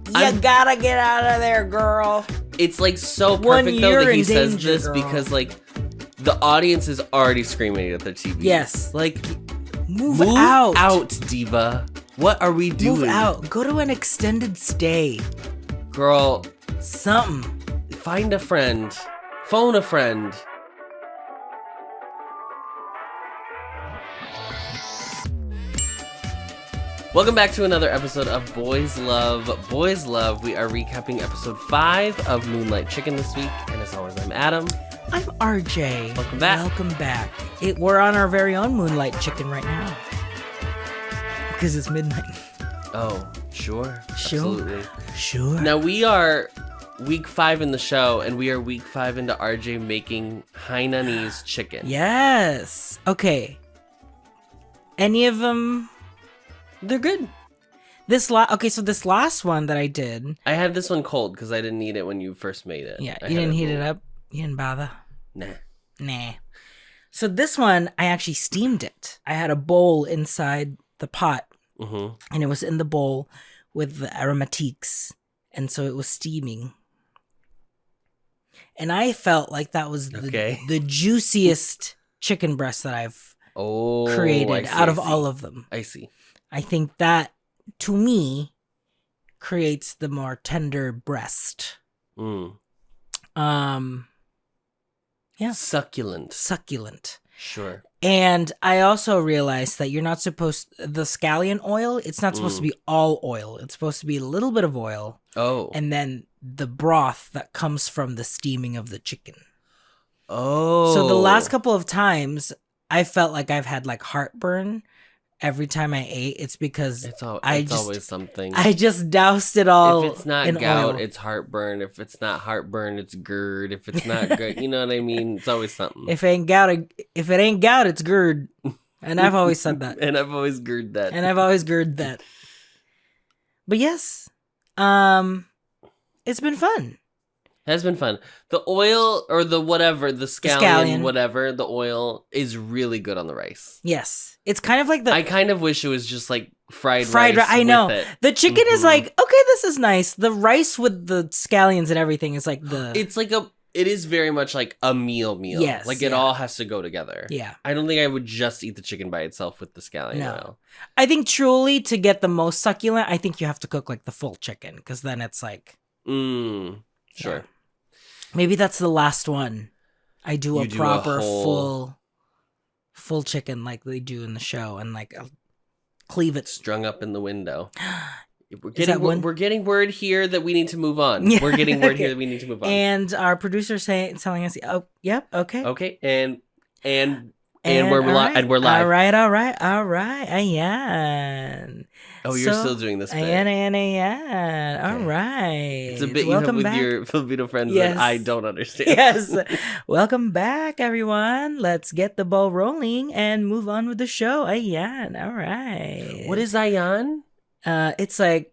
You gotta get out of there, girl. It's like so perfect though that he says this girl. because like the audience is already screaming at their TV. Yes. Like, move out, diva. What are we doing? Move out. Go to an extended stay. Girl. Something. Find a friend. Phone a friend. Welcome back to another episode of Boys Love. Boys Love. We are recapping episode 5 of Moonlight Chicken this week. And as always, I'm Adam. I'm RJ. Welcome back. Welcome back. We're on our very own Moonlight Chicken right now. Because it's midnight. Oh, sure. Absolutely. Sure. Now we are week 5 in the show, and we are week 5 into RJ making Hainanese chicken. Yes. Okay. Any of them? They're good. So this last one that I did. I had this one cold because I didn't eat it when you first made it. Yeah, you didn't heat it up? You didn't bother? Nah. So this one, I actually steamed it. I had a bowl inside the pot, and it was in the bowl with the aromatiques, and so it was steaming. And I felt like that was the juiciest chicken breast that I've created out of all of them. I see. I think that, to me, creates the more tender breast. Yeah. Succulent. Sure. And I also realized that you're not the scallion oil, it's not supposed to be all oil. It's supposed to be a little bit of oil. Oh. And then the broth that comes from the steaming of the chicken. Oh. So the last couple of times, I felt like I've had like heartburn every time I ate. It's because it's always something. I just doused it all. If it's not in gout, oil. It's heartburn. If it's not heartburn, it's GERD. If it's not GERD, you know what I mean? It's always something. If it ain't gout, it's GERD. And I've always said that. And I've always GERD that. But yes, it's been fun. It has been fun. The oil or the whatever, the scallion, whatever, the oil is really good on the rice. Yes. It's kind of like I kind of wish it was just like fried rice. I know. With it. The chicken is like, okay, this is nice. The rice with the scallions and everything is like it is very much like a meal. Yes. Like it all has to go together. Yeah. I don't think I would just eat the chicken by itself with the scallion oil. I think truly to get the most succulent, I think you have to cook like the full chicken because then it's like. Sure. Yeah. Maybe that's the last one. I do a proper full chicken like they do in the show and like I'll cleave it. Strung up in the window. We're getting word here that we need to move on. Yeah. We're getting word here that we need to move on. And our producer's telling us, oh, yep, okay. Okay, and we're live. All right. Ayan. Oh, you're still doing this bit. Ayan. All right. It's a bit you have with your Filipino friends that I don't understand. Yes. Welcome back, everyone. Let's get the ball rolling and move on with the show. Ayan. All right. What is ayan? It's like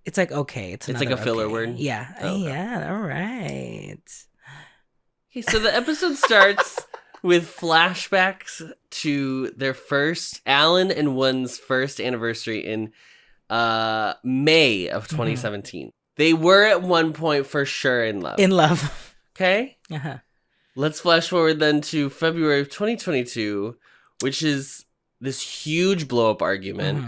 okay. It's like a filler word? Yeah. Ayan. All right. Okay, so the episode starts with flashbacks to Alan and Won's first anniversary in May of 2017. They were at one point for sure in love. Okay? Uh-huh. Let's flash forward then to February of 2022, which is this huge blow-up argument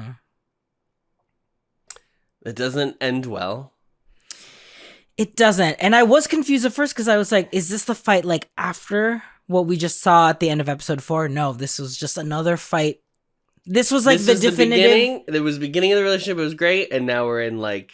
that doesn't end well. It doesn't. And I was confused at first because I was like, is this the fight like after what we just saw at the end of episode 4? No, this was just another fight. This was like the definitive. It was the beginning of the relationship. It was great, and now we're in like.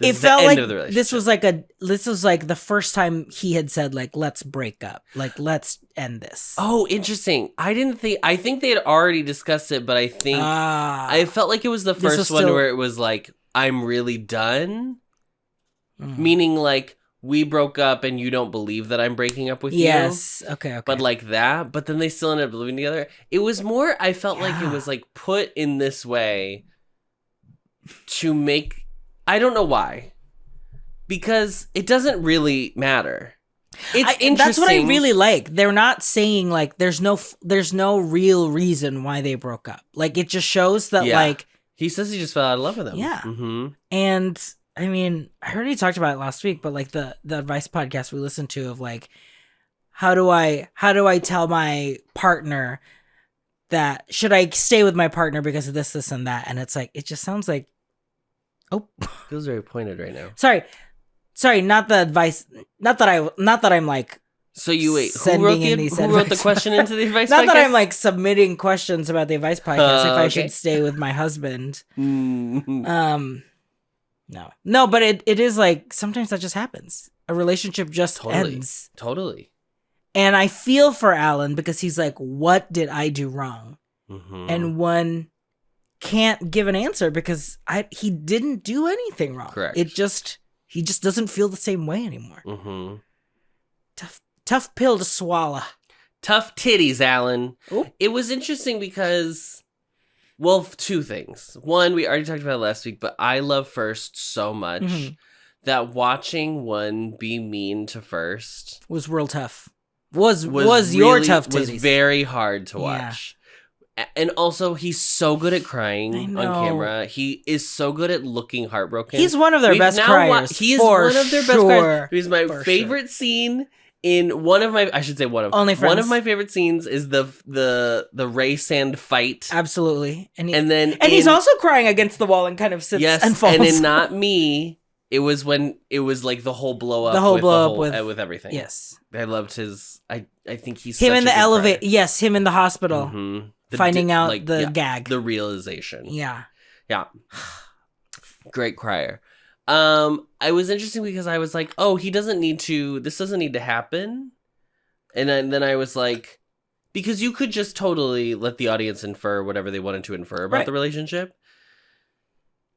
It felt like this was like the first time he had said like, let's break up, like let's end this. Oh, interesting. I think they had already discussed it, but I think I felt like it was the first one where it was like, I'm really done, meaning like. We broke up and you don't believe that I'm breaking up with you. Yes. Okay. But like that. But then they still ended up living together. It was more, I felt like it was like put in this way to make, I don't know why. Because it doesn't really matter. It's interesting. That's what I really like. They're not saying like there's no real reason why they broke up. Like it just shows that like. He says he just fell out of love with him. Yeah. Mm-hmm. And I mean, I already talked about it last week, but like the advice podcast we listened to of like, how do I tell my partner that should I stay with my partner because of this, and that? And it's like, it just sounds like, oh, Feels very pointed right now. sorry, not the advice. Not that I'm like. So you wait. Who Sending wrote in the these question into the advice? Not podcast? that I'm like submitting questions about the advice podcast if I Okay. should stay with my husband. Mm. No, but it is like sometimes that just happens. A relationship just ends. Totally. And I feel for Alan because he's like, what did I do wrong? Mm-hmm. And one can't give an answer because he didn't do anything wrong. Correct. He just doesn't feel the same way anymore. Mm-hmm. Tough pill to swallow. Tough titties, Alan. Oop. It was interesting because, well, two things. One, we already talked about it last week, but I love First so much that watching one be mean to First Was real tough. Was really, your tough titties. Was very hard to Yeah. watch. And also, he's so good at crying I on know. camera. He is so good at looking heartbroken. He's one of their best criers. He is for one of their best sure. criers. He's my For favorite scene in one of my. I should say one of Only Friends. one of my favorite scenes is the Ray Sand fight. Absolutely. And then he's also crying against the wall and kind of sits and falls. and in Not Me, it was when it was like the whole blow up. With everything. Yes. I loved his. I think he's him such in a the good elevator. crier. Yes, him in the hospital. Mhm. Finding out the gag. the realization. Yeah. Great crier. I was interesting because I was like, oh, this doesn't need to happen. And then I was like, because you could just totally let the audience infer whatever they wanted to infer about the relationship.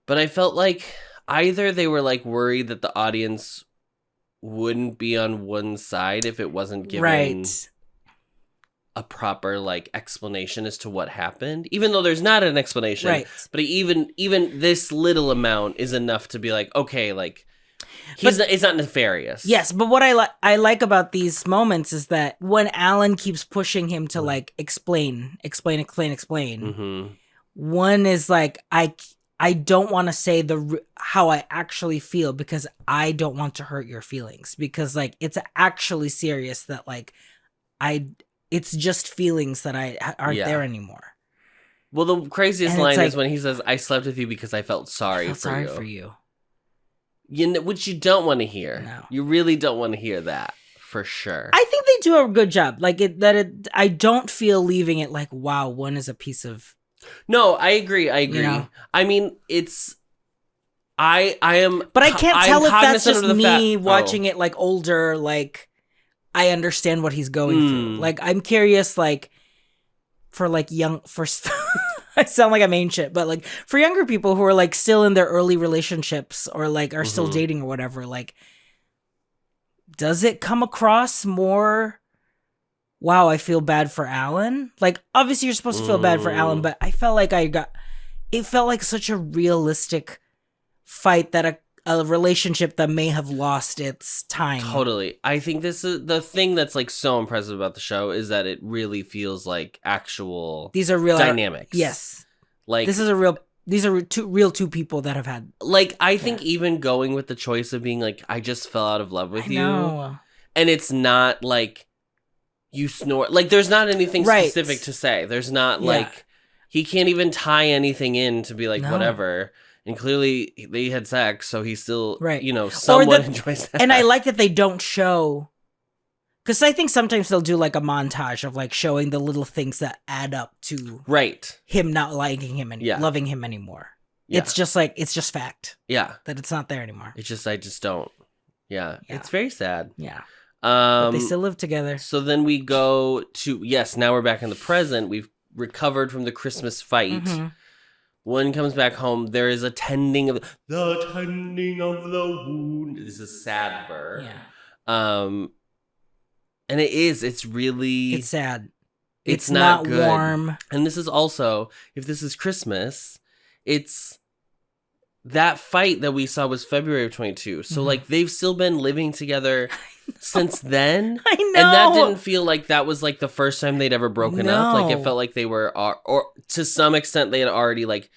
But I felt like either they were like worried that the audience wouldn't be on one side if it wasn't given a proper like explanation as to what happened, even though there's not an explanation, but even this little amount is enough to be like, okay, like it's not nefarious. Yes, but what I like about these moments is that when Alan keeps pushing him to like explain, one is like, I don't want to say how I actually feel because I don't want to hurt your feelings, because like it's actually serious that like it's just feelings that aren't there anymore. Well, the craziest line is when he says, "I slept with you because I felt sorry for you." Which you don't want to hear. No. You really don't want to hear that, for sure. I think they do a good job. Like I don't feel leaving it like, wow, one is a piece of. No, I agree. You know? I mean, it's. I am. But I can't tell if that's just me watching watching it like older, like. I understand what he's going through. Like, I'm curious, like, for, like, I sound like I'm ancient, but, like, for younger people who are, like, still in their early relationships or, like, are still dating or whatever, like, does it come across more, wow, I feel bad for Alan? Like, obviously you're supposed to feel bad for Alan, but I felt like it felt like such a realistic fight that a relationship that may have lost its time. Totally. I think this is the thing that's like so impressive about the show is that it really feels like actual. These are real dynamics. Yes. Like these are two people that have had. Like I think even going with the choice of being like, I just fell out of love with you, and it's not like you snore. Like there's not anything specific to say. There's not like he can't even tie anything in to be like whatever. And clearly they had sex, so he still, somewhat enjoys that. And I like that they don't show, because I think sometimes they'll do like a montage of like showing the little things that add up to him not liking him and loving him anymore. Yeah. It's just like, it's just fact. Yeah. That it's not there anymore. It's just, I just don't. Yeah. It's very sad. Yeah. But they still live together. So then we go to, now we're back in the present. We've recovered from the Christmas fight. Mm-hmm. One comes back home. There is a tending of the wound. This is sad verb. Yeah. And it's really... It's sad. It's not good. Warm. And this is also, if this is Christmas, it's... That fight that we saw was February of 22. So, like, they've still been living together since then. I know. And that didn't feel like that was, like, the first time they'd ever broken up. Like, it felt like they were... Or to some extent, they had already, like,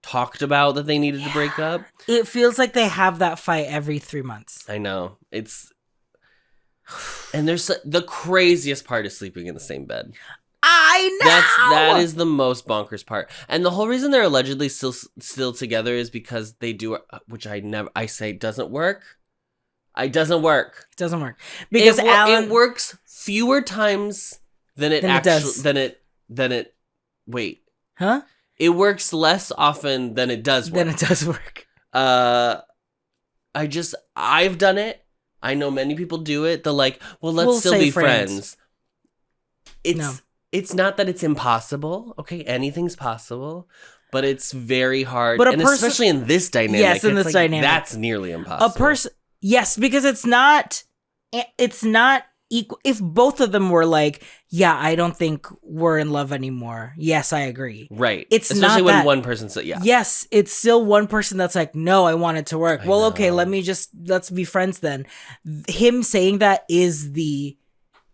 talked about that they needed to break up. It feels like they have that fight every 3 months. I know. And there's the craziest part is sleeping in the same bed. I know. That is the most bonkers part. And the whole reason they're allegedly still together is because they do, which I say doesn't work. It doesn't work. It doesn't work because Alan, it works fewer times than it wait. Huh? It works less often than it does work. Than it does work. I've done it. I know many people do it. They're like, well, let's still be friends. It's not that it's impossible. Okay, anything's possible, but it's very hard. But especially in this dynamic. Yes, in this dynamic. That's nearly impossible. Yes, because it's not equal. If both of them were like, yeah, I don't think we're in love anymore. Yes, I agree. Right. It's especially not when that, one person said, yeah. Yes, it's still one person that's like, no, I want it to work. Well, okay, let's be friends then. Him saying that is the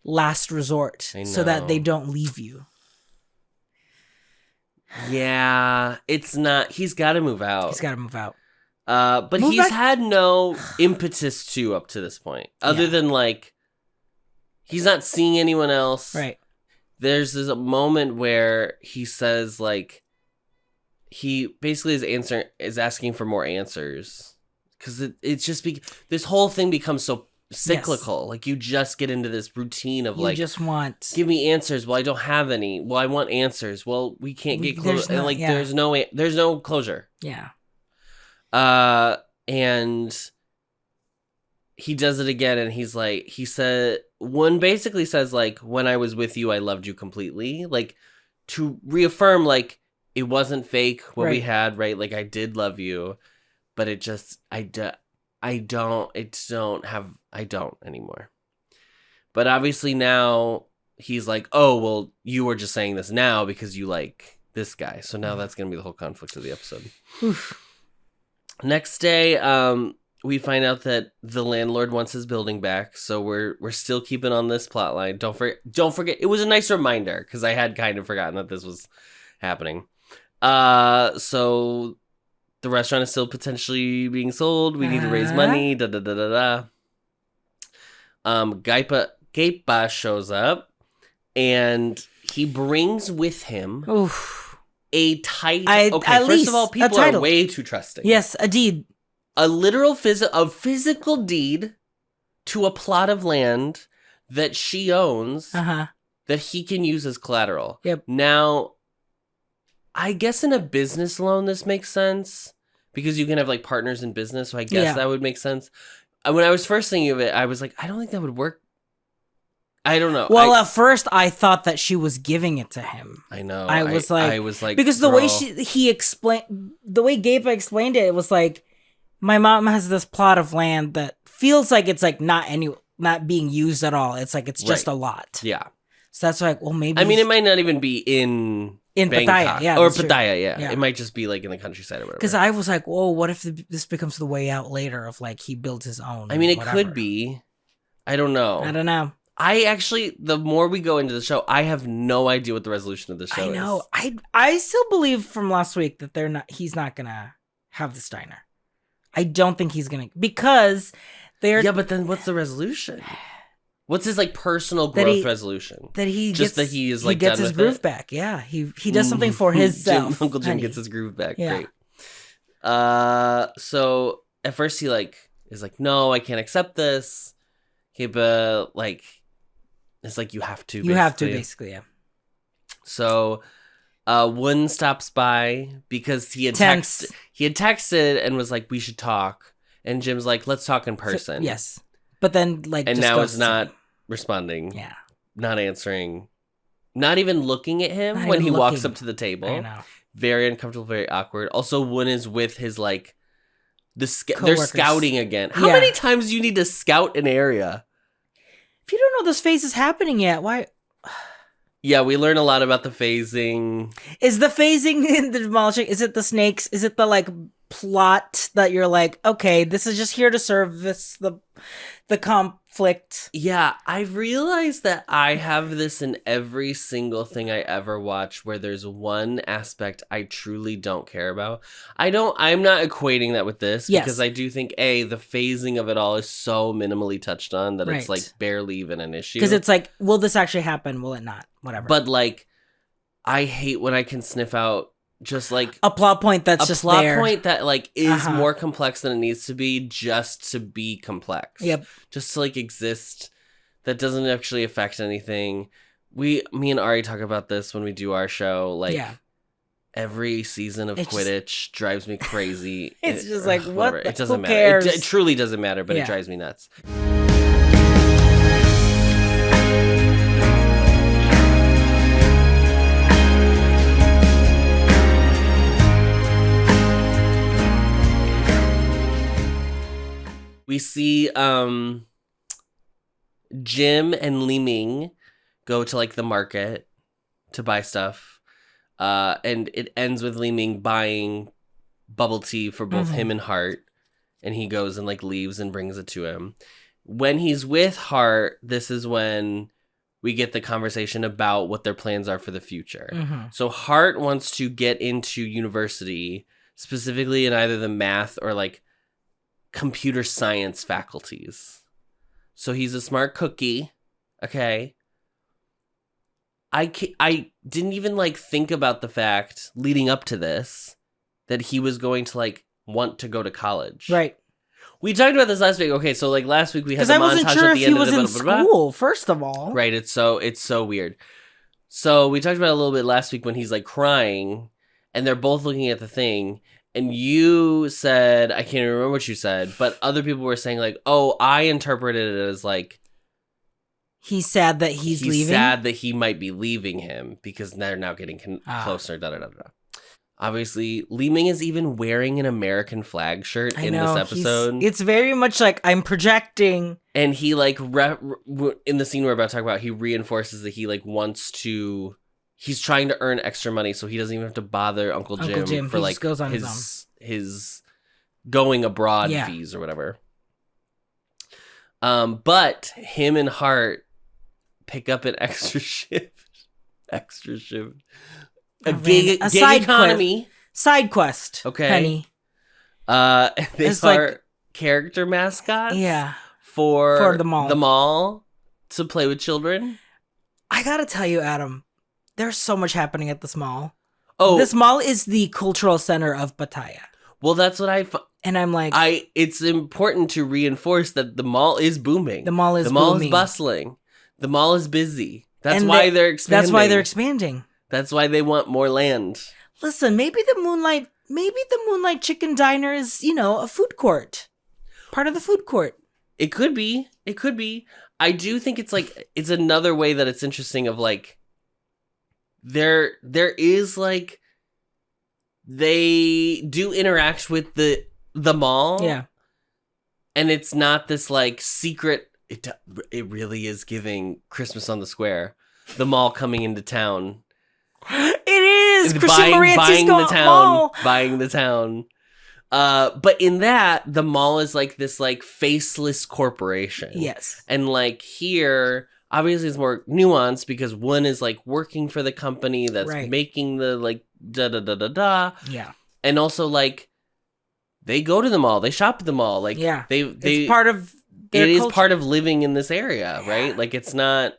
last resort so that they don't leave you. Yeah, it's not. He's got to move out. But he's had no impetus to up to this point, other than like he's not seeing anyone else. Right. There's this moment where he says like he basically is asking for more answers because it's just this whole thing becomes so cyclical. Like you just get into this routine of you just want give me answers. Well, I don't have any. Well, I want answers. Well, we can't get close. And like there's no closure. Yeah. And he does it again, and he said, one basically says, like, when I was with you, I loved you completely. Like, to reaffirm, like, it wasn't fake what we had, right? Like, I did love you, but it just, I don't anymore. But obviously now he's like, oh, well, you were just saying this now because you like this guy. So now that's going to be the whole conflict of the episode. Oof. Next day, we find out that the landlord wants his building back, so we're still keeping on this plot line. Don't forget. It was a nice reminder because I had kind of forgotten that this was happening. So the restaurant is still potentially being sold. We need to raise money. Gaipa shows up, and he brings with him. Oof. A title. Okay, first of all, people are way too trusting. Yes, a deed. A literal physical deed to a plot of land that she owns that he can use as collateral. Yep. Now, I guess in a business loan this makes sense because you can have like partners in business, so I guess that would make sense. When I was first thinking of it, I was like, I don't think that would work. I don't know. Well, at first I thought that she was giving it to him. I know. I was like, because girl. the way he explained, the way Gabe explained it, it was like, my mom has this plot of land that feels like it's like not being used at all. It's like it's just a lot. Yeah. So that's like, well, maybe. I mean, it might not even be in Pattaya, yeah, or Pattaya, yeah. It might just be like in the countryside or whatever. Because I was like, whoa, what if this becomes the way out later of like he builds his own? I mean, it could be. I don't know. I actually, the more we go into the show, I have no idea what the resolution of the show is. I know. I still believe from last week that he's not gonna have this diner. I don't think he's gonna, because they're. Yeah, but then what's the resolution? What's his like personal growth resolution? That he just that he is like he gets done his with groove it? back. Yeah, he does something for himself. Uncle Jim gets his groove back. Yeah. Great. So at first he like is like, no, I can't accept this. Okay, but like. It's like you have to. Basically, yeah. So, Woon stops by because he had texted and was like, "We should talk." And Jim's like, "Let's talk in person." Yes, but then like, and now is not responding. Yeah, not answering, not even looking at him when he walks up to the table. I know. Very uncomfortable, very awkward. Also, Woon is with his like they're scouting again. How many times do you need to scout an area? If you don't know this phase is happening yet, why? Yeah, we learn a lot about the phasing. Is the phasing in the demolishing? Is it the snakes? Is it the like plot that you're like, okay, this is just here to serve the conflict. Yeah, I've realized that I have this in every single thing I ever watch where there's one aspect I truly don't care about. I'm not equating that with this because I do think the phasing of it all is so minimally touched on that it's like barely even an issue. Because it's like, will this actually happen? Will it not? Whatever. But like, I hate when I can sniff out just like a plot point that's just plot there. point that like is more complex than it needs to be just to be complex. Yep. Just to like exist, that doesn't actually affect anything. Me and Ari talk about this when we do our show. Like every season of Quidditch drives me crazy. It's just like what? It doesn't matter. Cares? It truly doesn't matter, but it drives me nuts. We see Jim and Li Ming go to like the market to buy stuff. And it ends with Li Ming buying bubble tea for both him and Hart. And he goes and like leaves and brings it to him. When he's with Hart, this is when we get the conversation about what their plans are for the future. So Hart wants to get into university, specifically in either the math or like computer science faculties. So he's a smart cookie. Okay. I didn't even like think about the fact leading up to this that he was going to like want to go to college. Right. We talked about this last week. Okay, so like last week we had the montage montage sure at the end of the blah, in blah, blah, blah. school, first of all. Right, it's so weird. So we talked about it a little bit last week when he's like crying and they're both looking at the thing. And you said, I can't even remember what you said, but other people were saying like, oh, I interpreted it as like, he's sad that he's leaving. He's sad that he might be leaving him because they're now getting closer. Da da da da. Obviously, Li Ming is even wearing an American flag shirt in this episode. It's very much like I'm projecting. And he like in the scene we're about to talk about, he reinforces that he like wants to. He's trying to earn extra money so he doesn't even have to bother Uncle Jim for like goes on his going abroad fees or whatever. But him and Hart pick up an extra shift. A gig economy. Side quest. Okay. Penny. They are character mascots. Yeah. For the mall to play with children. I gotta tell you, Adam. There's so much happening at this mall. Oh, this mall is the cultural center of Pattaya. Well, that's what and I'm like, it's important to reinforce that the mall is booming. The mall is bustling. The mall is busy. That's why they're expanding. That's why they're expanding. That's why they want more land. Listen, maybe the Moonlight Chicken Diner is, a food court. Part of the food court. It could be. I do think it's like it's another way that it's interesting of like there is like they do interact with the mall. Yeah. And it's not this like secret it really is giving Christmas on the Square. The mall coming into town. It is buying the town. But in that, the mall is like this like faceless corporation. Yes. And like here, obviously it's more nuanced because one is like working for the company that's making the like da. Yeah. And also like they go to the mall, they shop at the mall. Like it's part of their it culture. Is part of living in this area, right? Like it's not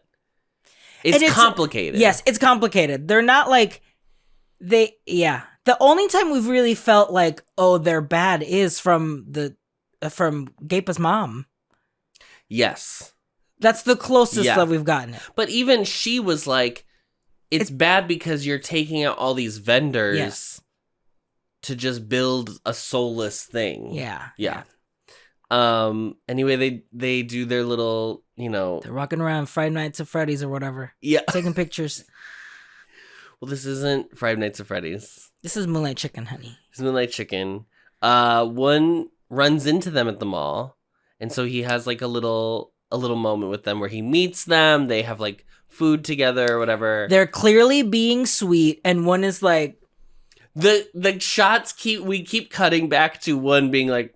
it's complicated. Yes, it's complicated. They're not like the only time we've really felt like, oh, they're bad is from Gapa's mom. Yes. That's the closest that we've gotten it. But even she was like, it's bad because you're taking out all these vendors to just build a soulless thing. Yeah. Anyway, they do their little, they're walking around Five Nights at Freddy's or whatever. Yeah. Taking pictures. Well, this isn't Five Nights at Freddy's. This is Moonlight Chicken, honey. It's Moonlight Chicken. One runs into them at the mall, and so he has like a little moment with them where he meets them. They have like food together or whatever. They're clearly being sweet, and one is like, The shots we keep cutting back to one being like,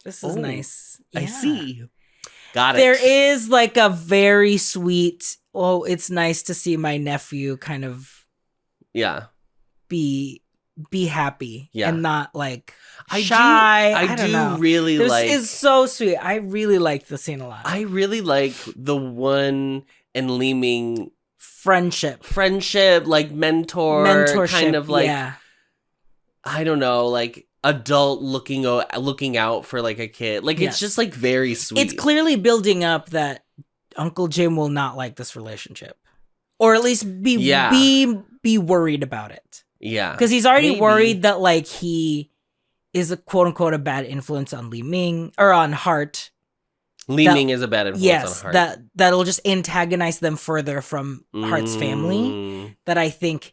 this is nice. I Yeah. see. Got it. There is like a very sweet, it's nice to see my nephew kind of be happy and not like shy. I don't know. Really like. This is so sweet. I really like the scene a lot. I really like the one and Li Ming friendship, like mentorship, kind of like, I don't know, like adult looking out for like a kid. Like it's just like very sweet. It's clearly building up that Uncle Jim will not like this relationship, or at least be worried about it. Yeah, because he's already worried that like he is a quote unquote a bad influence on Li Ming or on Heart. Li Ming is a bad influence on Heart. That'll just antagonize them further from Heart's family. That I think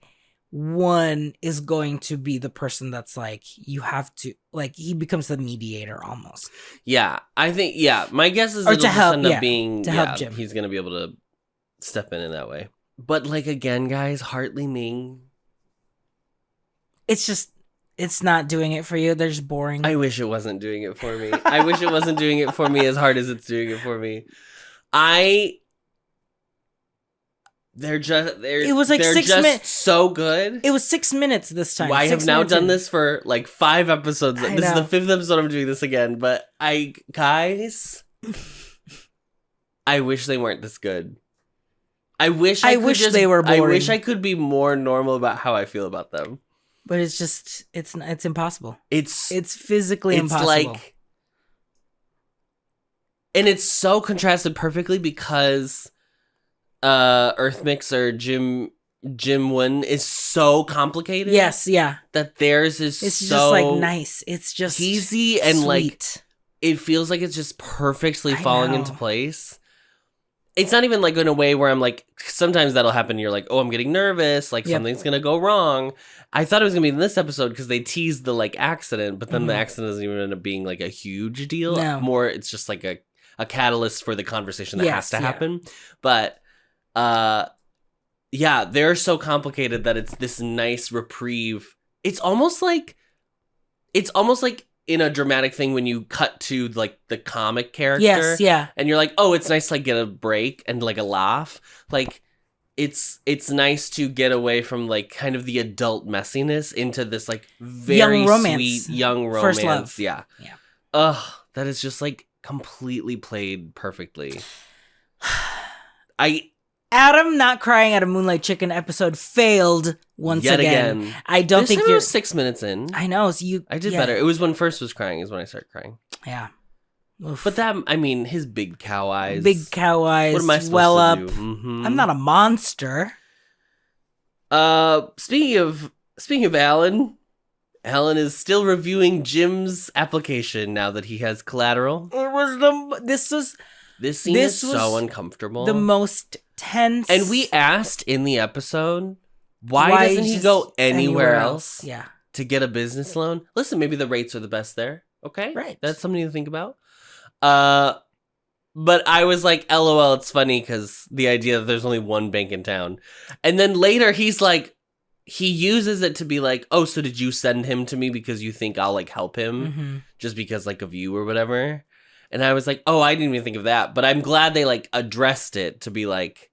one is going to be the person that's like, you have to, like, he becomes the mediator almost. Yeah, I think, my guess is it'll just end up being, to help Jim. He's going to be able to step in that way. But like, again, guys, Heart Li Ming. It's just, it's not doing it for you. They're just boring. I wish it wasn't doing it for me. I wish it wasn't doing it for me as hard as it's doing it for me. It was like 6 minutes. So good. It was 6 minutes this time. I have now done this for like 5 episodes. This is the 5th episode I'm doing this again. But guys, I wish they weren't this good. I wish they were boring. I wish I could be more normal about how I feel about them. But it's just, it's impossible. It's physically impossible. Like, and it's so contrasted perfectly because Earth Mixer Jim Won is so complicated. Yes, yeah. That theirs is it's just like nice. It's just easy and sweet. Like it feels like it's just perfectly falling into place. It's not even like in a way where I'm like, sometimes that'll happen. You're like, oh, I'm getting nervous. Like something's going to go wrong. I thought it was going to be in this episode because they teased the like accident, but then the accident doesn't even end up being like a huge deal. No. More, it's just like a catalyst for the conversation that has to happen. But they're so complicated that it's this nice reprieve. It's almost like in a dramatic thing when you cut to like the comic character. Yes, yeah. And you're like, oh, it's nice to like get a break and like a laugh. Like it's nice to get away from like kind of the adult messiness into this like very sweet young romance. First love. Yeah. Ugh, that is just like completely played perfectly. Adam not crying at a Moonlight Chicken episode failed once again. I don't think you're 6 minutes in. I know. So I did better. It was when First was crying is when I started crying. Yeah. Oof. But that, I mean, his big cow eyes. Big cow eyes. What am I supposed to do? Mm-hmm. I'm not a monster. Speaking of Alan is still reviewing Jim's application now that he has collateral. This scene is so uncomfortable. The most tense. And we asked in the episode, why doesn't he go anywhere else to get a business loan? Listen, maybe the rates are the best there. Okay? Right. That's something to think about. But I was like, LOL, it's funny because the idea that there's only one bank in town. And then later he's like, he uses it to be like, oh, so did you send him to me because you think I'll like help him just because like of you or whatever? And I was like, oh, I didn't even think of that. But I'm glad they like addressed it to be like,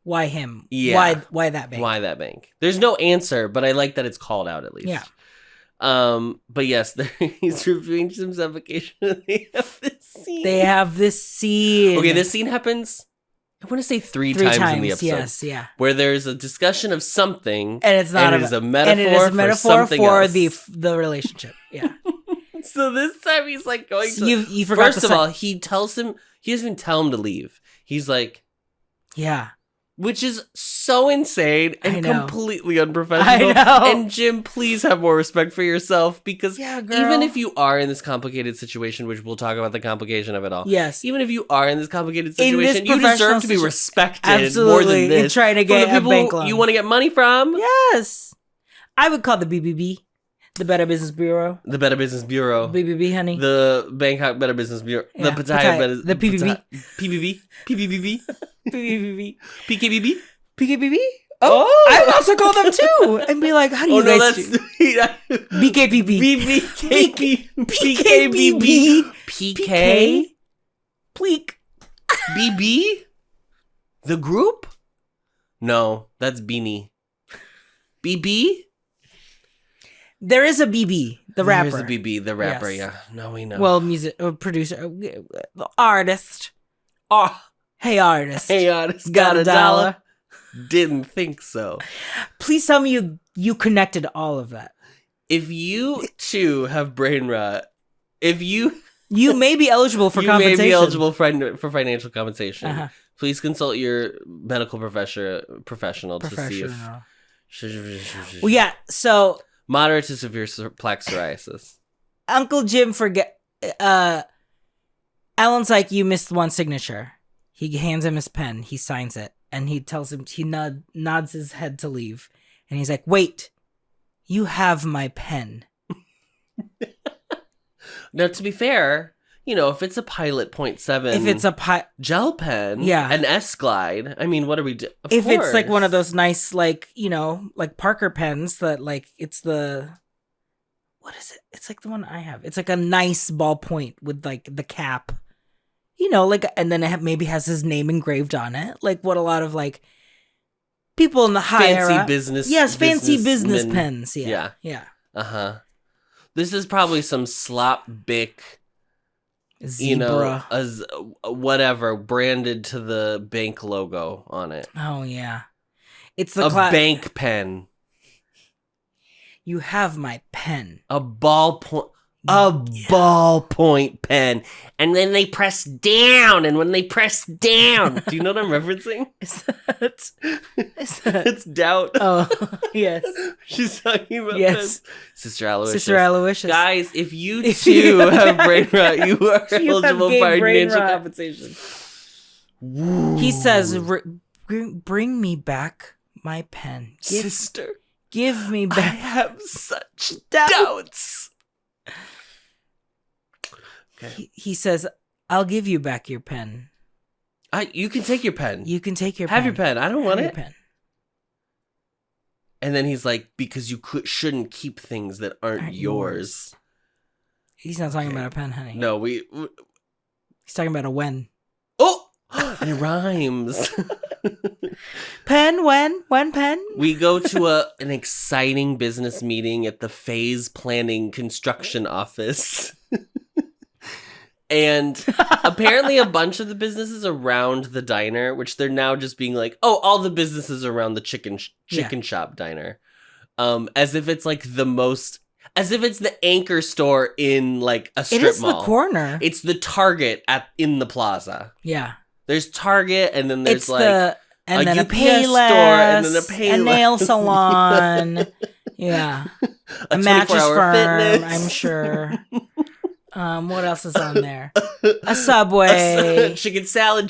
why him? Yeah. Why that bank? Why that bank? There's no answer, but I like that it's called out at least. Yeah. But yes, he's reviewing Jim's application. And they have this scene. Okay, this scene happens, I want to say three times in the episode. Yes, yeah. Where there's a discussion of something, and it's not and it is a metaphor for else. the relationship. Yeah. So this time he's like going to. You forgot. First of all, he tells him he doesn't even tell him to leave. He's like, yeah. Which is so insane and completely unprofessional. I know. And Jim, please have more respect for yourself because even if you are in this complicated situation, which we'll talk about the complication of it all. Yes. Even if you are in this complicated situation, you deserve to be respected more than this. In trying to get a bank loan. You want to get money from? Yes. I would call the BBB. The Better Business Bureau. The Better Business Bureau. BBB, honey. The Bangkok Better Business Bureau. Yeah. The Pattaya Better... The PBB. PBB? PBBB? PBB. PKBB? PKBB? I would also call them too and be like, how do you guys do? BKPB. PKBB. PK? Pleek. BB? The group? No, that's Beanie. BB? There is a BB, the rapper. There's a BB, the rapper, Yes. yeah. No, we know. Well, producer, artist. Oh, Hey, artist. hey, artist, got a dollar? Didn't think so. Please tell me you connected all of that. If you, too, have brain rot, you may be eligible for compensation. may be eligible for financial compensation. Uh-huh. Please consult your medical professional to see if... Well, yeah, so... Moderate to severe plaque psoriasis. Uncle Jim Alan's like, you missed one signature. He hands him his pen. He signs it. And he tells him, he nods his head to leave. And he's like, wait, you have my pen. Now, to be fair, if it's a Pilot .7... If it's a gel pen, yeah, an S-Glide, I mean, what are we doing? If it's like one of those nice, like, like Parker pens that, like, it's the... What is it? It's like the one I have. It's like a nice ballpoint with, like, the cap. Like, and then it maybe has his name engraved on it. Like what a lot of, like, people in the high fancy business. Yes, fancy business pens. Yeah. Uh-huh. This is probably some slop bic, Zebra. Whatever, branded to the bank logo on it. Oh, yeah. It's the bank pen. You have my pen. A ballpoint pen. And then they press down. And when they press down. Do you know what I'm referencing? Is that? It's Doubt. Oh, yes. She's talking about yes. Sister Aloysius. Sister Aloysius. Guys, if you too have brain rot, you are eligible for financial compensation. He says, bring me back my pen. Sister. Give me back. I have such doubts. Okay. He says, I'll give you back your pen. You can take your pen. You can take your Have pen. your pen. I don't want it. Pen. And then he's like, because you shouldn't keep things that aren't yours. He's not talking about a pen, honey. No, he's talking about a when. Oh! And it rhymes. Pen, when pen? We go to an exciting business meeting at the phase planning construction office. And apparently a bunch of the businesses around the diner, which they're now just being like, oh, all the businesses around the chicken shop diner. As if it's like as if it's the anchor store in like a strip mall. It is the corner. It's the Target in the plaza. Yeah. There's Target, and then there's a UPS store, and then a Payless. A nail salon. Yeah. A mattress firm, fitness. I'm sure. What else is on there? A Subway. Chicken salad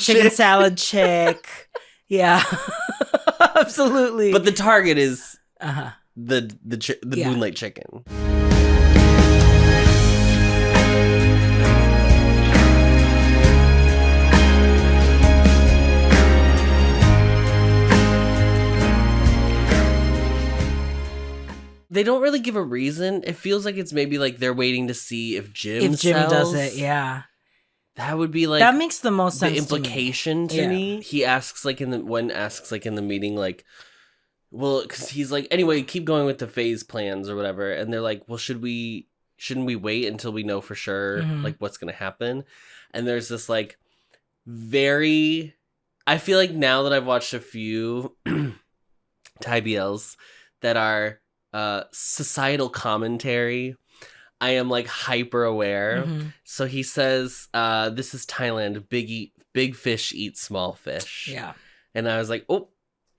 chick. Yeah. Absolutely. But the Target is the Moonlight chicken. They don't really give a reason. It feels like it's maybe like they're waiting to see if Jim does it. Yeah, that would be like that makes the most sense. The implication to me. He asks like in the meeting, like, well, because he's like, anyway, keep going with the phase plans or whatever, and they're like, well, shouldn't we wait until we know for sure like what's gonna happen? And there's this like I feel like now that I've watched a few TBLs that are societal commentary, I am like hyper aware. So he says, this is Thailand, big fish eat small fish. Yeah. And I was like, oh,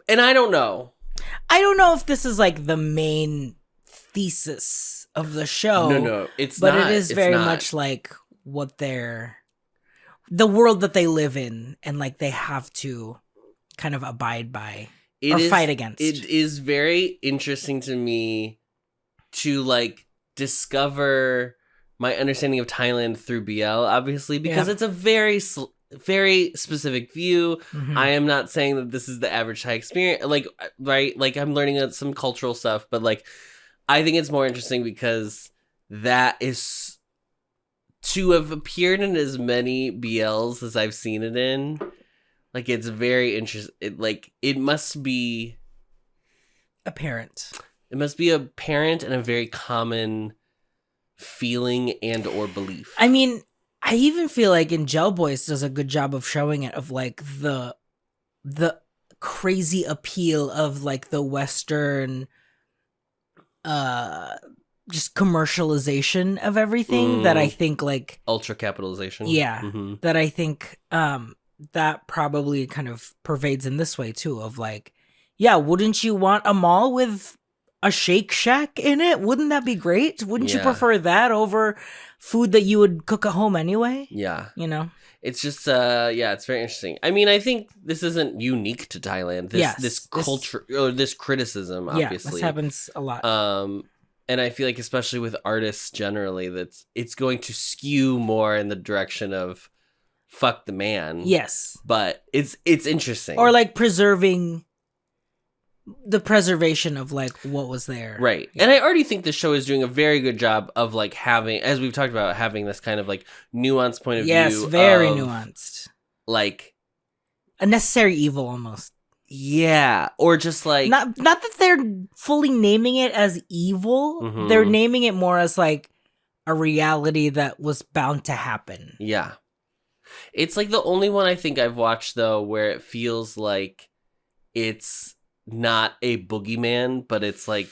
and I don't know if this is like the main thesis of the show. No, it's not. But it is very much like what the world that they live in, and like they have to kind of abide by. Fight against. It is very interesting to me to like discover my understanding of Thailand through BL, obviously, because it's a very very specific view. Mhm. I am not saying that this is the average Thai experience. Like, right? Like, I'm learning some cultural stuff, but like, I think it's more interesting because that is to have appeared in as many BLs as I've seen it in. Like, it's very interesting. Like, it must be apparent. It must be apparent and a very common feeling and or belief. I mean, I even feel like in Gel Boys does a good job of showing it, of like the crazy appeal of like the Western just commercialization of everything that I think like ultra capitalization. Yeah. Mm-hmm. That I think that probably kind of pervades in this way too, of like, yeah, wouldn't you want a mall with a Shake Shack in it? Wouldn't that be great? Wouldn't you prefer that over food that you would cook at home anyway? Yeah. You know? It's just it's very interesting. I mean, I think this isn't unique to Thailand. This culture or this criticism, obviously. Yeah, this happens a lot. And I feel like especially with artists generally, it's going to skew more in the direction of fuck the man. Yes. But it's interesting. Or like preservation of like what was there. Right. Yeah. And I already think the show is doing a very good job of like having, as we've talked about, having this kind of like nuanced point of view. Yes, very nuanced. Like a necessary evil almost. Yeah. Or just like not that they're fully naming it as evil. Mm-hmm. They're naming it more as like a reality that was bound to happen. Yeah. It's like the only one I think I've watched though where it feels like it's not a boogeyman, but it's like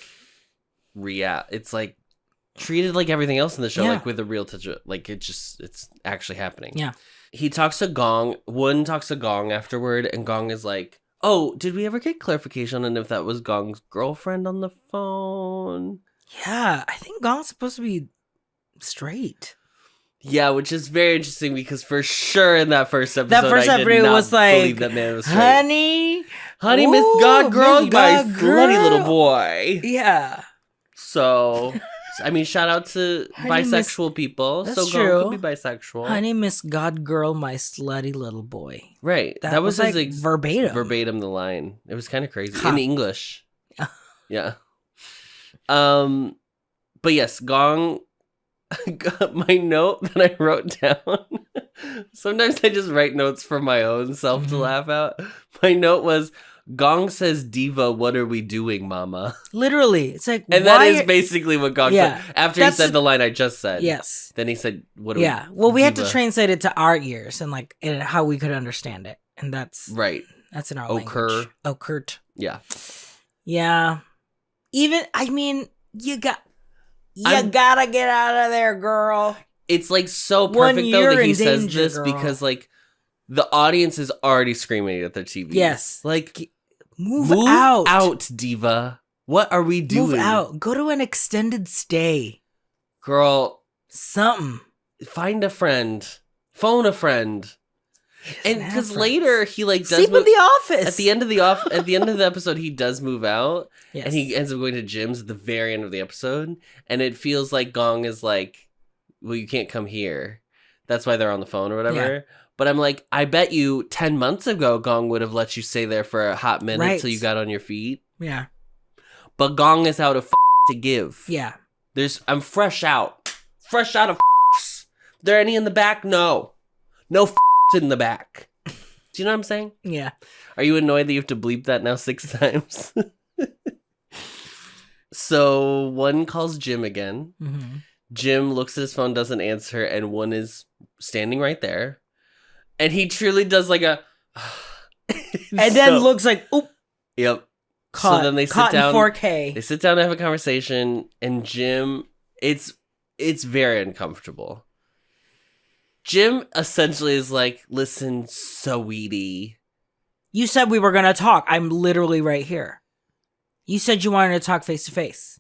it's like treated like everything else in the show, like with a real touch of, like it's actually happening. Yeah. He talks to Gong. Woon talks to Gong afterward, and Gong is like, "Oh, did we ever get clarification on if that was Gong's girlfriend on the phone?" Yeah, I think Gong's supposed to be straight. Yeah, which is very interesting because for sure in that first episode, I did not was like, believe that man was straight. Honey, Miss God Girl, you my girl. slutty little boy. Yeah. So, I mean, shout out to bisexual people. That's so true. Gong could be bisexual. Honey, Miss God Girl, my slutty little boy. Right. That was his like verbatim. Verbatim the line. It was kind of crazy. In English. Yeah. But yes, Gong... my note that I wrote down. Sometimes I just write notes for my own self to laugh out. My note was, Gong says, "Diva, what are we doing, mama?" Literally. It's like, and that is basically what Gong said. After he said the line I just said. Yes. Then he said, "What are we?" Yeah. Well, we had to translate it to our ears and like how we could understand it. And that's right. That's in our language. Okurt. Yeah. Yeah. Even, I mean, you gotta get out of there, girl. It's like so perfect though that he says this because like the audience is already screaming at their TV. Yes. Like move out, diva. What are we doing? Move out. Go to an extended stay. Girl. Something. Find a friend. Phone a friend. And because later he like does sleep in the office. At the end of the episode, he does move out, and he ends up going to gyms at the very end of the episode, and it feels like Gong is like, "Well, you can't come here." That's why they're on the phone or whatever. Yeah. But I'm like, I bet you 10 months ago Gong would have let you stay there for a hot minute till you got on your feet. Yeah. But Gong is out of to give. Yeah. I'm fresh out of. There any in the back? No in the back. Do you know what I'm saying? Yeah. Are you annoyed that you have to bleep that now 6 times? So one calls Jim again. Mm-hmm. Jim looks at his phone, doesn't answer, and one is standing right there. And he truly does like a... and then looks like, oop. Yep. So then they sit down. 4K. They sit down to have a conversation, and Jim, it's very uncomfortable. Jim essentially is like, "Listen, sweetie. You said we were going to talk. I'm literally right here. You said you wanted to talk face to face.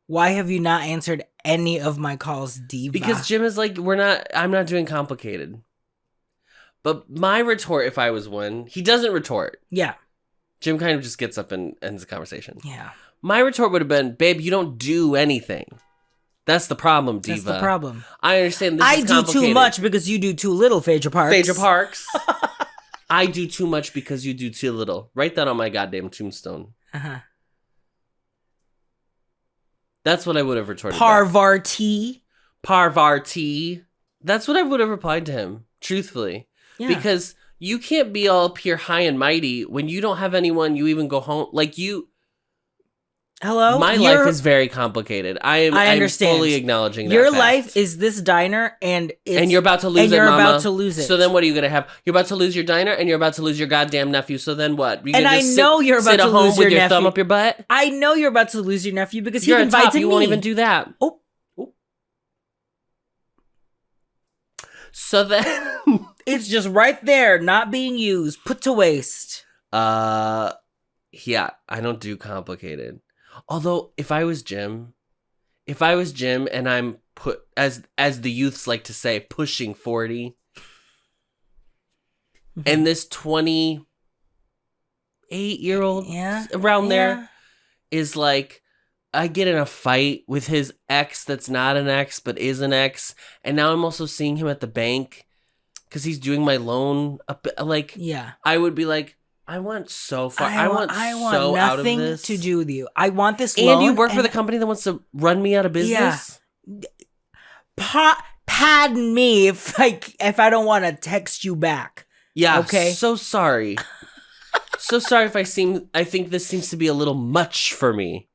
Why have you not answered any of my calls, diva?" Because Jim is like, I'm not doing complicated. But my retort, if I was one, he doesn't retort. Yeah. Jim kind of just gets up and ends the conversation. Yeah. My retort would have been, "Babe, you don't do anything. That's the problem, Diva. That's the problem. I understand this I is do complicated. too much because you do too little, Phaedra Parks. Phaedra Parks. I do too much because you do too little. Write that on my goddamn tombstone. Uh-huh. That's what I would have retorted. back. Parvarti. That's what I would have replied to him, truthfully. Yeah. Because you can't be all up here high and mighty when you don't have anyone you even go home. Like you... Hello? My life is very complicated. I understand. I'm fully acknowledging that Your fact. life is this diner, and you're about to lose it, you're Mama. about to lose it. So then what are you going to have? You're about to lose your diner, and you're about to lose your goddamn nephew. So then what? And I know you're about to lose your nephew. Sit at home with your thumb up your butt? I know you're about to lose your nephew because you're he invited top. You me. won't even do that. Oh. So then... It's just right there, not being used, put to waste. Yeah, I don't do complicated. Although, if I was Jim and I'm as the youths like to say, pushing 40, and this 28-year-old around there is like, I get in a fight with his ex that's not an ex but is an ex, and now I'm also seeing him at the bank because he's doing my loan. I would be like, I want so far. I want so out of this. Nothing to do with you. I want this and loan. You work for the company that wants to run me out of business? Yeah. Pardon me if I don't want to text you back. Yeah. Okay. So sorry. So sorry if I think this seems to be a little much for me.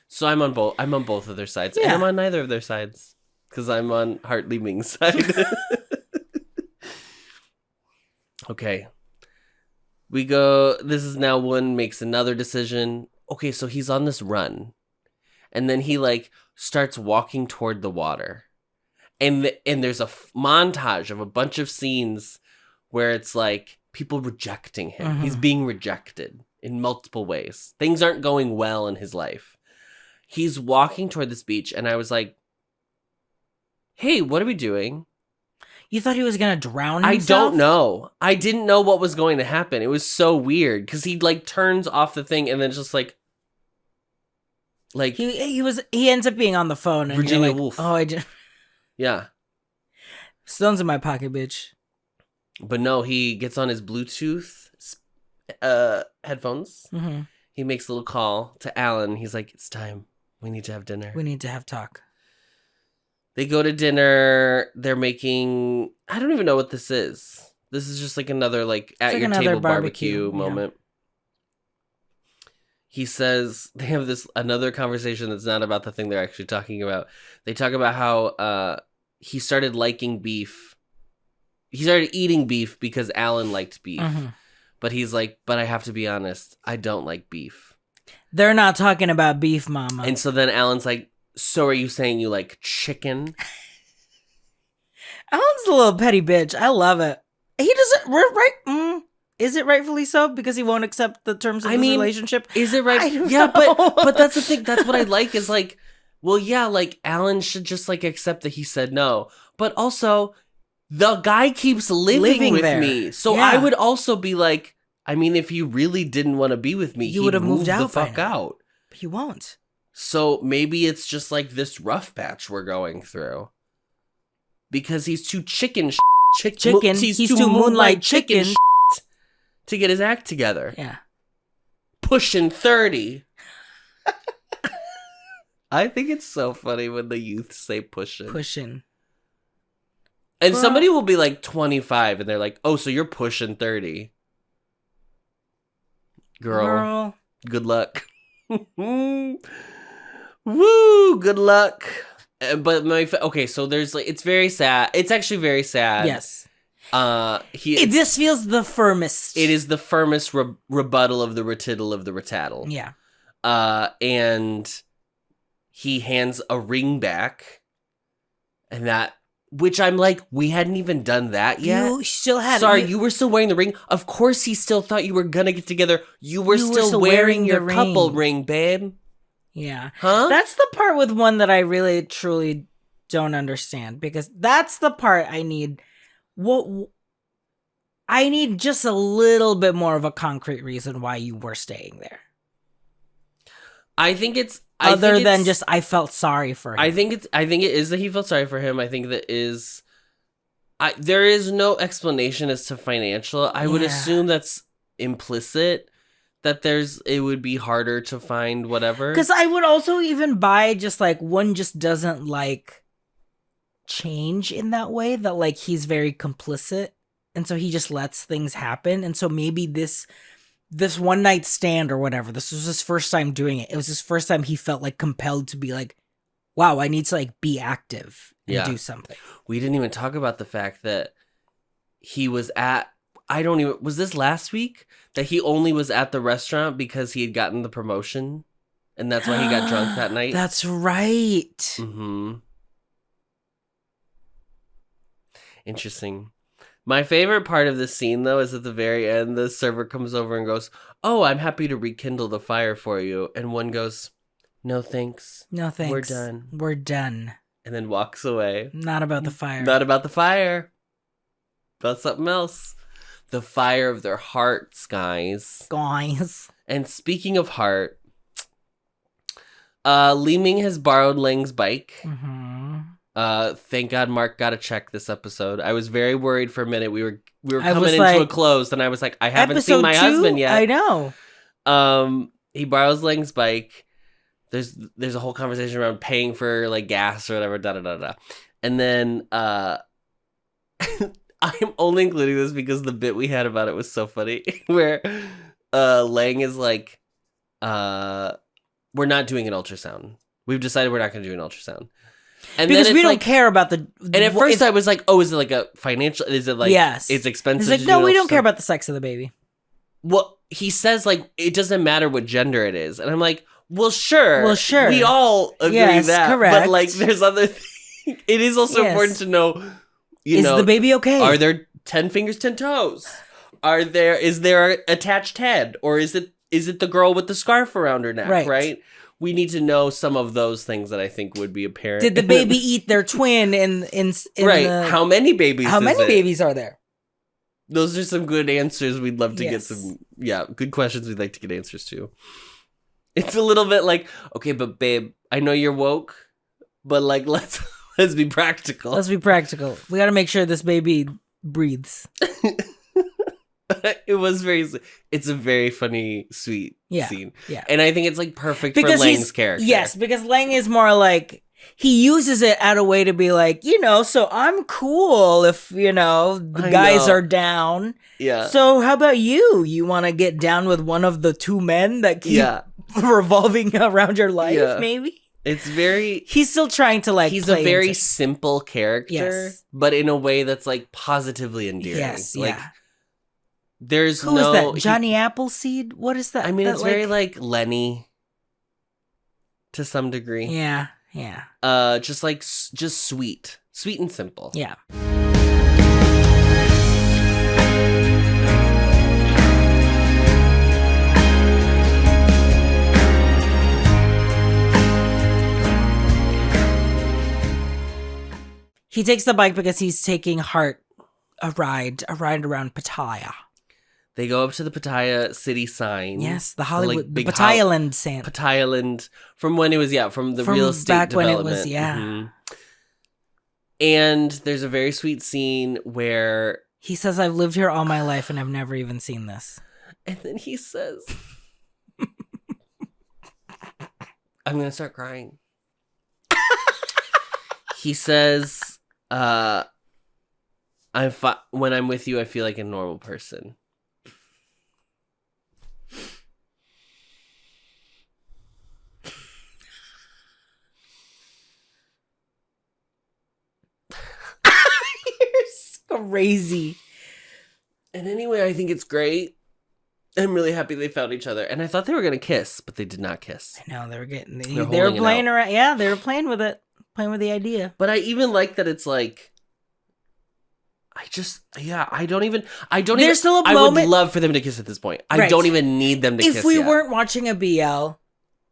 So I'm on both of their sides. Yeah. And I'm on neither of their sides. Because I'm on Hartley Ming's side. Okay. We go, this is now one makes another decision. Okay, so he's on this run. And then he starts walking toward the water. And there's a montage of a bunch of scenes where it's like people rejecting him. Mm-hmm. He's being rejected in multiple ways. Things aren't going well in his life. He's walking toward this beach and I was like, hey, what are we doing? You thought he was going to drown himself? I don't know. I didn't know what was going to happen. It was so weird because he turns off the thing and then just like he ends up being on the phone and Virginia you're like, Woolf. Oh, I just yeah. Stone's in my pocket, bitch. But no, he gets on his Bluetooth headphones. Mm-hmm. He makes a little call to Alan. He's like, it's time. We need to have dinner. We need to have talk. They go to dinner. They're making... I don't even know what this is. This is just another at your table barbecue moment. He says... They have another conversation that's not about the thing they're actually talking about. They talk about how he started liking beef. He started eating beef because Alan liked beef. Mm-hmm. But he's like, but I have to be honest, I don't like beef. They're not talking about beef, Mama. And so then Alan's like, so are you saying you like chicken? Alan's a little petty bitch. I love it. He doesn't, right? Is it rightfully so? Because he won't accept the terms of his relationship? Is it right? Yeah, but that's the thing. That's what I like is well, yeah, Alan should just accept that he said no. But also, the guy keeps living with there. me. So I would also be like, I mean, if he really didn't want to be with me, he would have moved the fuck out. But he won't. So maybe it's just this rough patch we're going through. Because he's too chicken. He's too Moonlight chicken to get his act together. Yeah. Pushing 30. I think it's so funny when the youth say pushing. Pushing. And somebody will be 25 and they're like, oh, so you're pushing 30. Girl. Good luck. Woo, good luck. But okay, so there's it's very sad. It's actually very sad. Yes. This feels the firmest. It is the firmest rebuttal of the retittle of the retattle. Yeah. And he hands a ring back, and which I'm like, we hadn't even done that yet. You still had. Sorry, you were still wearing the ring. Of course, he still thought you were gonna get together. You were still wearing your couple ring, babe. Yeah. Huh? That's the part with one that I really, truly don't understand, because that's the part I need. I need just a little bit more of a concrete reason why you were staying there. I think it's other than just I felt sorry for him. I think it is that he felt sorry for him. I think that is. There is no explanation as to financial. I would assume that's implicit. That it would be harder to find whatever. Because I would also even buy just like one just doesn't like change in that way, that like he's very complicit and so he just lets things happen. And so maybe this one night stand or whatever, this was his first time doing it. It was his first time he felt like compelled to be like, wow, I need to like be active and do something. We didn't even talk about the fact that he was at, was this last week? That he only was at the restaurant because he had gotten the promotion, and that's why he got drunk that night. That's right. Mm-hmm. Interesting. My favorite part of this scene, though, is at the very end, the server comes over and goes, "Oh, I'm happy to rekindle the fire for you." And one goes, "No thanks. No thanks. We're done. We're done." And then walks away. Not about the fire. Not about the fire. About something else. The fire of their hearts, guys. Guys. And speaking of heart, Li Ming has borrowed Lang's bike. Mm-hmm. Thank God Mark got a check this episode. I was very worried for a minute. We were coming into a close, and I was like, I haven't seen my husband yet. I know. He borrows Lang's bike. There's a whole conversation around paying for like gas or whatever. Da da da da. And then I'm only including this because the bit we had about it was so funny. Where Lang is like, we're not doing an ultrasound. We've decided we're not going to do an ultrasound. And because then we don't care about the... And at first I was like, oh, is it like a financial... Is it like... Yes. It's expensive? He's like, no, we don't care about the sex of the baby. Well, he says like, it doesn't matter what gender it is. And I'm like, well, sure. Well, sure. We all agree that. Correct. But like, there's other things. It is also important to know... Is the baby okay? Are there 10 fingers, 10 toes? Is there an attached head? Or is it the girl with the scarf around her neck, right? We need to know some of those things that I think would be apparent. Did the baby eat their twin in right. How many babies babies are there? Those are some good answers. We'd love to get some good questions we'd like to get answers to. It's a little bit like, okay, but babe, I know you're woke, but like let's be practical. Let's be practical. We got to make sure this baby breathes. It's a very funny, sweet scene. Yeah. And I think it's like perfect for Lang's character. Yes, because Lang is more like, he uses it at a way to be like, so I'm cool if, the guys are down. Yeah. So how about you? You want to get down with one of the two men that keep revolving around your life, maybe? It's very... He's still trying to like... He's a very simple character, but in a way that's like positively endearing. Yes, like, yeah. There's Who is that? Johnny Appleseed? What is that? I mean, it's very like Lenny to some degree. Yeah. Just sweet and simple. Yeah. He takes the bike because he's taking Hart a ride around Pattaya. They go up to the Pattaya city sign. Yes, the Hollywood, the Pattaya Land Sand. Pattaya Land, from when it was, from the real estate back development. When it was, Mm-hmm. And there's a very sweet scene where... He says, I've lived here all my life and I've never even seen this. And then he says... I'm going to start crying. He says, when I'm with you, I feel like a normal person. Crazy. And anyway, I think it's great. I'm really happy they found each other. And I thought they were going to kiss, but they did not kiss. I know, they were playing around. Yeah, they were playing with it. Playing with the idea. But I even like that it's like, There's still a moment. I would love for them to kiss at this point. I don't even need them to kiss if we weren't watching a BL,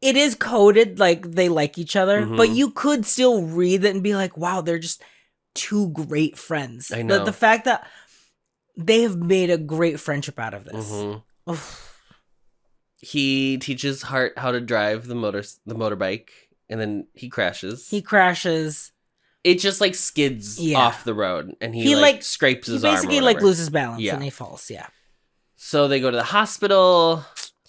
it is coded like they like each other, but you could still read it and be like, wow, they're just two great friends. I know. The fact that they have made a great friendship out of this. He teaches Hart how to drive the motorbike, and then he crashes. It just like skids off the road, and he like scrapes his arm. He basically like loses balance and he falls. Yeah. So they go to the hospital.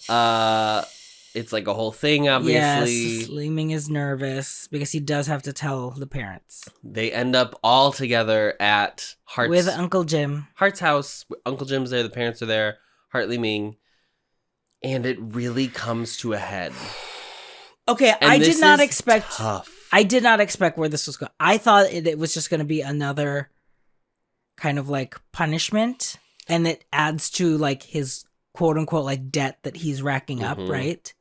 It's like a whole thing, obviously. Yes, Leeming is nervous because he does have to tell the parents. They end up all together at with Uncle Jim. Hart's house. Uncle Jim's there. The parents are there. Hart, Leeming. And it really comes to a head. Okay, and I did not expect. Tough. I did not expect where this was going. I thought it was just going to be another kind of like punishment, and it adds to like his quote unquote like debt that he's racking up, right?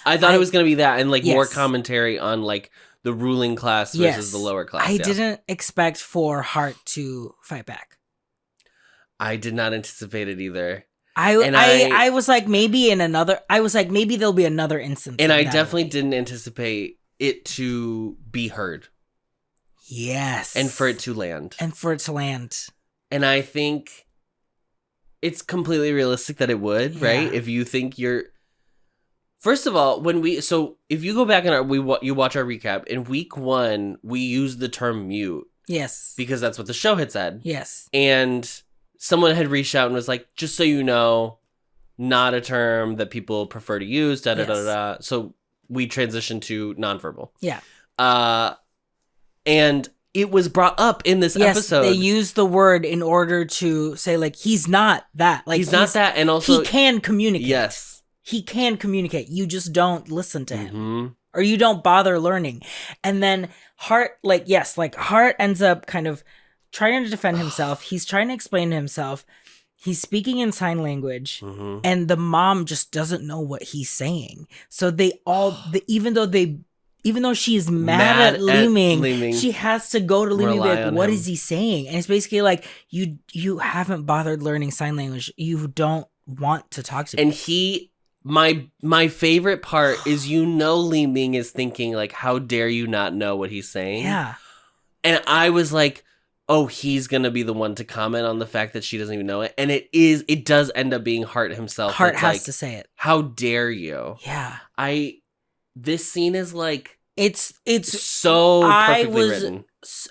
I thought it was going to be that, and like more commentary on like the ruling class versus the lower class. I didn't expect for Hart to fight back. I did not anticipate it either. I was like, maybe maybe there'll be another instance. And I definitely didn't anticipate it to be heard. Yes. And for it to land. And I think it's completely realistic that it would, right? If you think first of all, if you go back and you watch our recap, in week 1, we used the term mute. Yes. Because that's what the show had said. Yes. And someone had reached out and was like, just so you know, not a term that people prefer to use, da-da-da-da. So we transitioned to nonverbal. Yeah. And it was brought up in this episode. They used the word in order to say, like, he's not that. Like, he's not that, and also... He can communicate. Yes. He can communicate. You just don't listen to him. Or you don't bother learning. And then Hart, Hart ends up kind of trying to defend himself. He's trying to explain to himself. He's speaking in sign language, and the mom just doesn't know what he's saying. So they all, even though she's mad at Leeming, she has to go to Leeming and be like, what is he saying? And it's basically like, you haven't bothered learning sign language. You don't want to talk to me. And my favorite part is, Leeming is thinking like, how dare you not know what he's saying? Yeah. And I was like, oh, he's going to be the one to comment on the fact that she doesn't even know it. And it does end up being Hart himself. Hart has to say it. How dare you? Yeah. This scene is like, it's so perfectly written.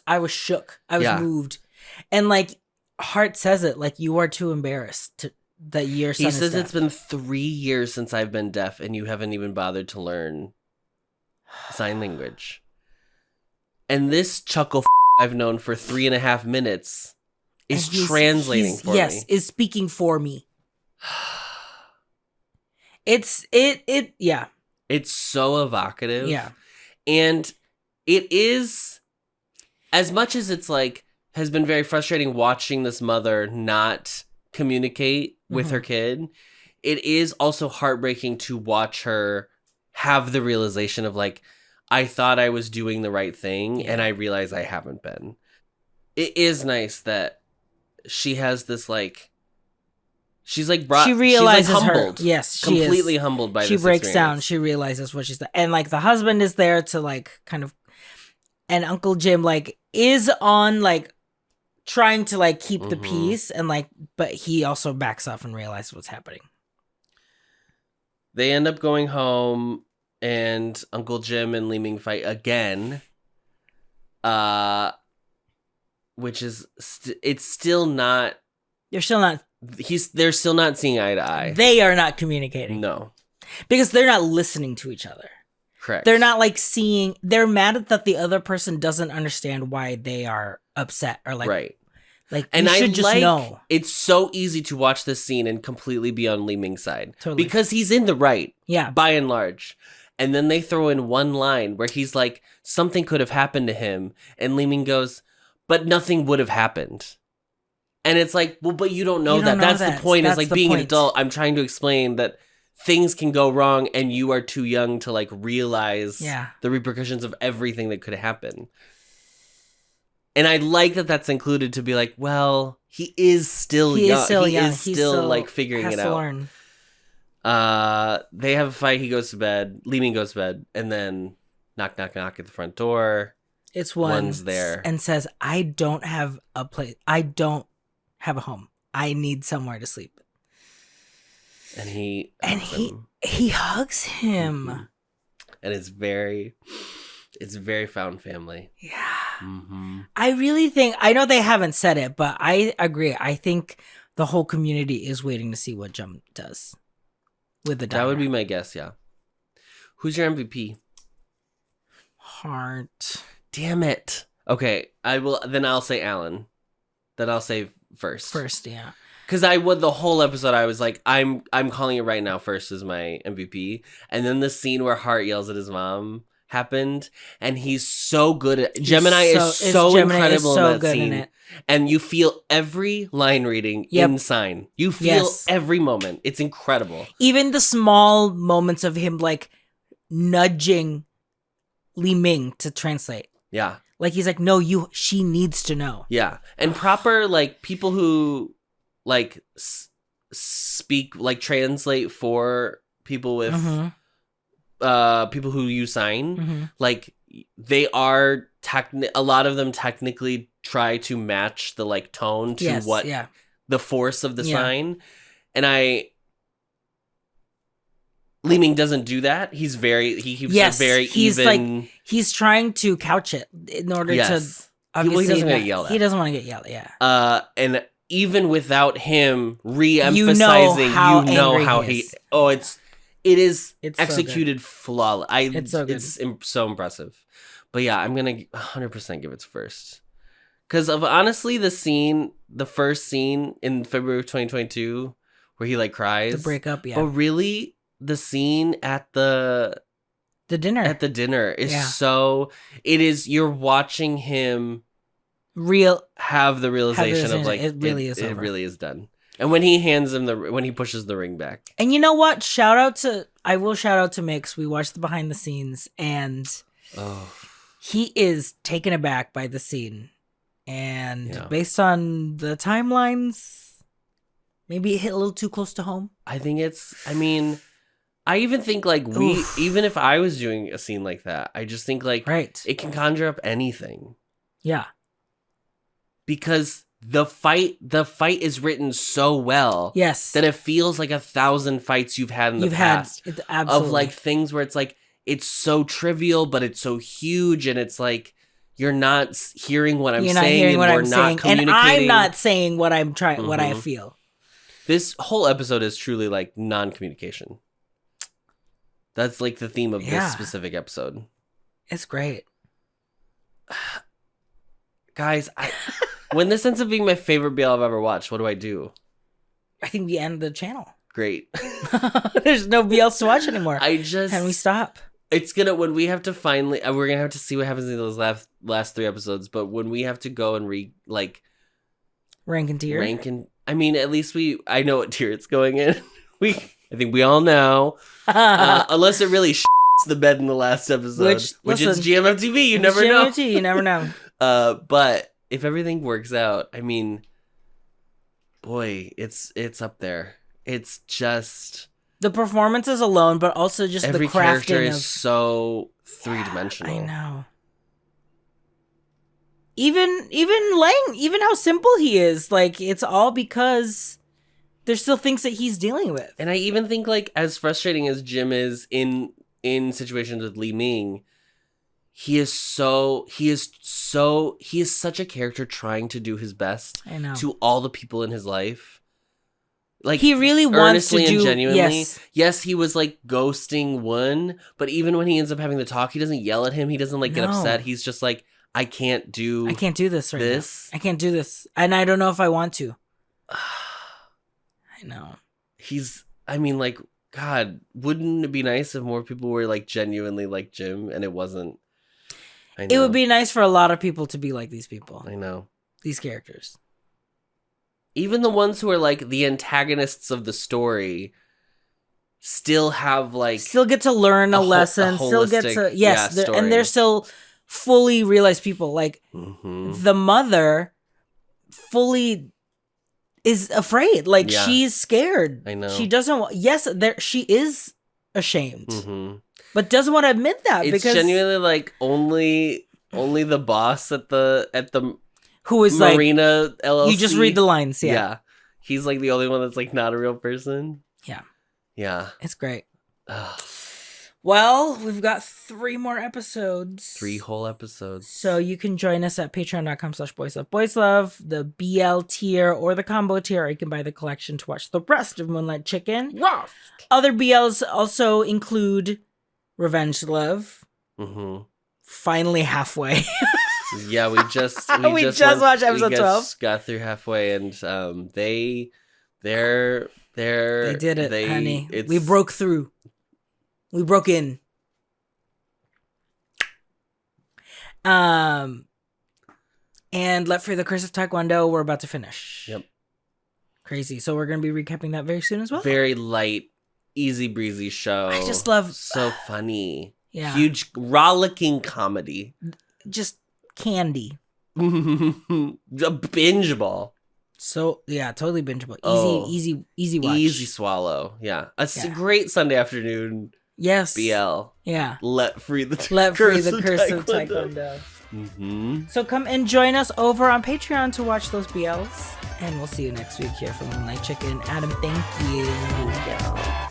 I was shook. I was moved. And like Hart says it, like, you are too embarrassed that your son is deaf. He says it's been 3 years since I've been deaf and you haven't even bothered to learn sign language. And this chuckle I've known for 3.5 minutes is translating for me. Yes, is speaking for me. It's so evocative. Yeah. And it is, as much as it's like, has been very frustrating watching this mother not communicate with her kid, it is also heartbreaking to watch her have the realization of like, I thought I was doing the right thing, and I realize I haven't been. It is nice that she has this like, she's like she realizes she's like humbled. Yes, she completely is. humbled by this She breaks experience. down. She realizes what she's done, and like the husband is there to like kind of, and Uncle Jim like is on like trying to like keep the peace, and like, but he also backs off and realizes what's happening. They end up going home. And Uncle Jim and Leeming fight again, which is it's still not. They're still not. They're still not seeing eye to eye. They are not communicating. No, because they're not listening to each other. Correct. They're not like seeing. They're mad that the other person doesn't understand why they are upset or like. Right. Like, and you should just know. It's so easy to watch this scene and completely be on Leeming's side. Totally. Because he's in the right. Yeah. By and large. And then they throw in one line where he's like, something could have happened to him. And Leeming goes, but nothing would have happened. And it's like, well, but you don't know that. That's the point. Is like being an adult. I'm trying to explain that things can go wrong and you are too young to like realize the repercussions of everything that could happen. And I like that that's included to be like, well, he is still young. He is still like figuring it out. Learn. They have a fight. He goes to bed. Leeming goes to bed, and then knock, knock, knock at the front door. It's one's there and says, "I don't have a place. I don't have a home. I need somewhere to sleep." And he hugs him. Mm-hmm. And it's very found family. Yeah. Mm-hmm. I really think, I know they haven't said it, but I agree. I think the whole community is waiting to see what Jim does with the diner. That would be my guess, yeah. Who's your MVP? Heart. Damn it. Okay, I'll say Alan. Then I'll say first. First, yeah. Because the whole episode, I was like, I'm calling it right now. First is my MVP. And then the scene where Hart yells at his mom happened, and he's so good at Gemini is so incredible in that scene. In it. And you feel every line reading in Sign. You feel every moment. It's incredible. Even the small moments of him like nudging Li Ming to translate. Yeah. Like he's like, no, she needs to know. Yeah. And proper like people who like speak, like translate for people with people who use Sign, like they are a lot of them technically try to match the like tone to the force of the sign. And Li Ming doesn't do that. He's very he keeps it very he's even. Like he's trying to couch it in order to obviously he doesn't want to get yelled at. He doesn't want to get yelled at. And even without him re-emphasizing, how he it is executed flawless. It's so good. It's so impressive. But yeah, I'm gonna 100% give it first. Because of honestly the first scene in February of 2022 where he like cries. The breakup, yeah. But really, the scene at the dinner. At the dinner is you're watching him have the realization of like it really is over. It really is done. And when he when he pushes the ring back. And you know what? I will shout out to Mix. We watched the behind the scenes and he is taken aback by the scene. And based on the timelines, maybe it hit a little too close to home. I even think like even if I was doing a scene like that, I just think like it can conjure up anything. Yeah. Because the fight is written so well that it feels like 1,000 fights you've had in the past. Of like things where it's like it's so trivial but it's so huge and it's like you're not hearing what I'm saying and we're not communicating. And I'm not saying what I'm trying what I feel. This whole episode is truly like non-communication. That's like the theme of this specific episode. It's great. Guys, when this ends up being my favorite BL I've ever watched, what do I do? I think we end the channel. Great. There's no BLs to watch anymore. Can we stop? It's gonna, when we have to finally, we're gonna have to see what happens in those last 3 episodes, but when we have to go and rank and tier? I mean, at least I know what tier it's going in. I think we all know. Unless it really the bed in the last episode, which is gmmtv, you never know. You never know. But if everything works out, I mean, boy, it's up there. It's just the performances alone, but also just every the crafting character is so 3-dimensional. I know. Even Lang, even how simple he is, like it's all because there's still things that he's dealing with. And I even think like as frustrating as Jim is in situations with Li Ming, he is such a character trying to do his best to all the people in his life. Like he really wants to do, and genuinely. Yes, he was like ghosting Won, but even when he ends up having the talk, he doesn't yell at him. He doesn't get upset. He's just like, I can't do this right now. I can't do this. And I don't know if I want to. I know. God, wouldn't it be nice if more people were like genuinely like Jim and it wasn't? I know. It would be nice for a lot of people to be like these people. I know. These characters. Even the ones who are like the antagonists of the story still get to learn a lesson, still get to and they're still fully realized people. Like the mother fully is afraid. Like she's scared. I know. She doesn't she is ashamed. But doesn't want to admit that it's because genuinely like only the boss at the who is Marina LLC. You just read the lines, yeah. He's like the only one that's like not a real person. Yeah. Yeah. It's great. Ugh, Well, we've got 3 more episodes. 3 whole episodes. So you can join us at patreon.com/boyslove, the BL tier or the combo tier, or you can buy the collection to watch the rest of Moonlight Chicken. Rough. Other BLs also include Revenge Love. Mm-hmm. Finally halfway. Yeah, we just watched episode 12. Got through halfway, and they're They did it, honey. It's, We broke through. We broke in. And Let Free the Curse of Taekwondo, we're about to finish. Yep. Crazy. So we're going to be recapping that very soon as well. Very light, easy breezy show. I just love... So funny. Yeah. Huge rollicking comedy. Just candy. A binge ball. So, yeah, totally bingeable. Oh. Easy watch. Easy swallow. Yeah. A great Sunday afternoon yes. BL. Yeah. Let free the curse of Taekwondo. Mm-hmm. So come and join us over on Patreon to watch those BLs. And we'll see you next week here from Moonlight Chicken. Adam, thank you. Yeah.